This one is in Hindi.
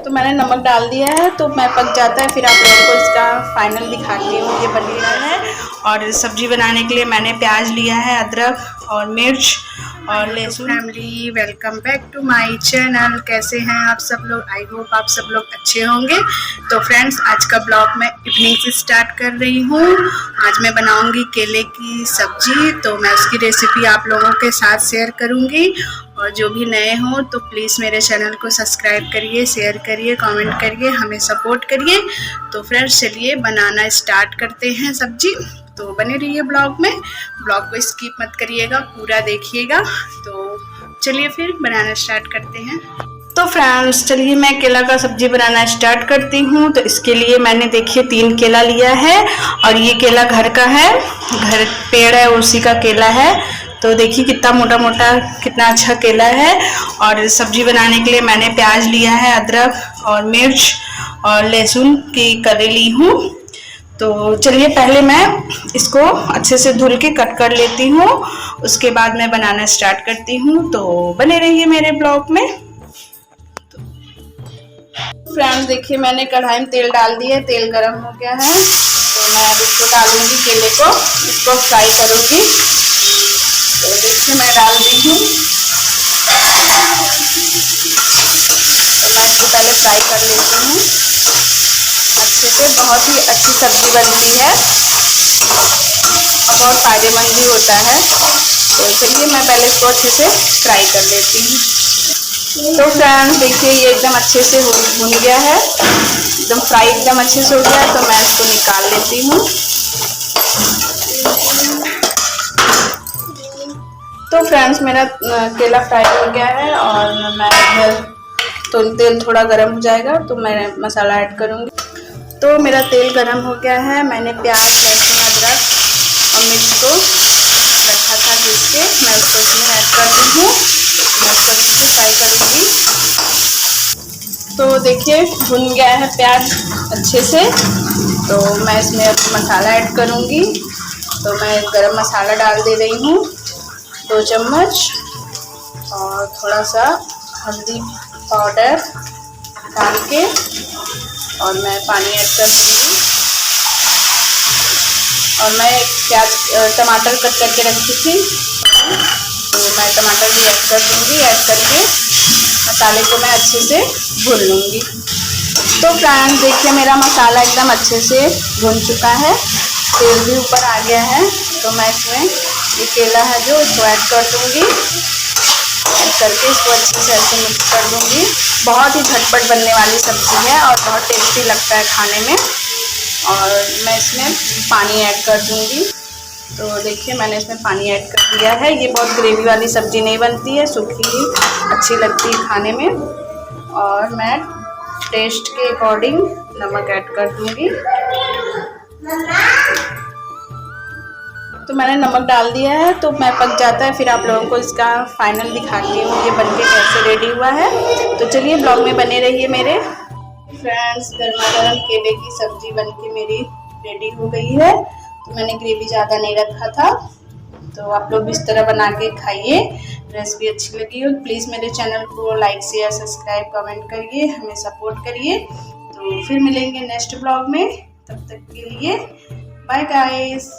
तो मैंने नमक डाल दिया है, तो मैं पक जाता है, फिर आप लोगों को इसका फाइनल दिखाती हूँ। ये बन रहा है और सब्जी बनाने के लिए मैंने प्याज लिया है, अदरक और मिर्च और लहसुन। Family, welcome back to my channel. कैसे हैं आप सब लोग? आई होप आप सब लोग अच्छे होंगे। तो फ्रेंड्स, आज का ब्लॉग मैं इवनिंग से स्टार्ट कर रही हूँ। आज मैं बनाऊंगी केले की सब्जी, तो मैं उसकी रेसिपी आप लोगों के साथ शेयर करूंगी। और जो भी नए हो तो प्लीज़ मेरे चैनल को सब्सक्राइब करिए, शेयर करिए, कमेंट करिए, हमें सपोर्ट करिए। तो फ्रेंड्स, चलिए बनाना स्टार्ट करते हैं सब्जी। तो बने रहिए ब्लॉग में, ब्लॉग को स्किप मत करिएगा, पूरा देखिएगा। तो चलिए फिर बनाना स्टार्ट करते हैं। तो फ्रेंड्स, चलिए मैं केला का सब्जी बनाना स्टार्ट करती हूँ। तो इसके लिए मैंने देखिए 3 केला लिया है और ये केला घर का है, घर पेड़ है उसी का केला है। तो देखिए कितना मोटा मोटा, कितना अच्छा केला है। और सब्जी बनाने के लिए मैंने प्याज लिया है, अदरक और मिर्च और लहसुन की कली ली हूँ। तो चलिए पहले मैं इसको अच्छे से धुल के कट कर लेती हूँ, उसके बाद मैं बनाना स्टार्ट करती हूँ। तो बने रहिए मेरे ब्लॉग में। फ्रेंड्स, देखिए मैंने कढ़ाई में तेल डाल दिया, तेल गरम हो गया है। तो मैं अब इसको डालूंगी केले को, इसको फ्राई करूंगी। तो देखिए मैं डाल दी हूँ, तो मैं इसको पहले फ्राई कर लेती हूँ अच्छे से। बहुत ही अच्छी सब्जी बनती है और बहुत फायदेमंद भी होता है। तो चलिए मैं पहले इसको अच्छे से फ्राई कर लेती हूँ। तो फ्रेंड्स देखिए, ये एकदम अच्छे से भुन गया है, एकदम फ्राई एकदम अच्छे से हो गया है। तो मैं इसको निकाल लेती हूँ। तो फ्रेंड्स, मेरा केला फ्राई हो गया है और मैं इधर तो तेल थोड़ा गर्म हो जाएगा तो मैं मसाला ऐड करूँगी। तो मेरा तेल गर्म हो गया है। मैंने प्याज, लहसुन, अदरक और मिर्च को रखा था पीस के, मैं उसको इसमें ऐड कर दी हूँ। मैं उसको अच्छे से फ्राई करूँगी। तो देखिए भुन गया है प्याज अच्छे से। तो मैं इसमें मसाला ऐड करूँगी। तो मैं गरम मसाला डाल दे रही हूँ 2 चम्मच, और थोड़ा सा हल्दी पाउडर डाल के, और मैं पानी ऐड कर दूँगी। और मैं टमाटर कट करके रखी थी, तो मैं टमाटर भी ऐड कर दूँगी। ऐड करके मसाले को मैं अच्छे से भून लूँगी। तो फ्रेंड्स देखिए, मेरा मसाला एकदम अच्छे से भुन चुका है, तेल भी ऊपर आ गया है। तो मैं इसमें ये केला है जो, इसको ऐड कर दूँगी। ऐड करके इसको अच्छे से ऐसे मिक्स कर दूँगी। बहुत ही झटपट बनने वाली सब्ज़ी है और बहुत टेस्टी लगता है खाने में। और मैं इसमें पानी ऐड कर दूँगी। तो देखिए मैंने इसमें पानी ऐड कर दिया है। ये बहुत ग्रेवी वाली सब्ज़ी नहीं बनती है, सूखी ही अच्छी लगती है खाने में। और मैं टेस्ट के अकॉर्डिंग नमक ऐड कर दूँगी। तो मैंने नमक डाल दिया है, तो मैं पक जाता है, फिर आप लोगों को इसका फाइनल दिखाती हूँ ये बनके कैसे रेडी हुआ है। तो चलिए ब्लॉग में बने रहिए मेरे। फ्रेंड्स, गर्मा गर्म केले की सब्जी बनके मेरी रेडी हो गई है। तो मैंने ग्रेवी ज़्यादा नहीं रखा था। तो आप लोग इस तरह बना के खाइए। रेसिपी अच्छी लगी हो प्लीज़ मेरे चैनल को लाइक, शेयर, सब्सक्राइब, कमेंट करिए, हमें सपोर्ट करिए। तो फिर मिलेंगे नेक्स्ट ब्लॉग में, तब तक के लिए बाय गाइस।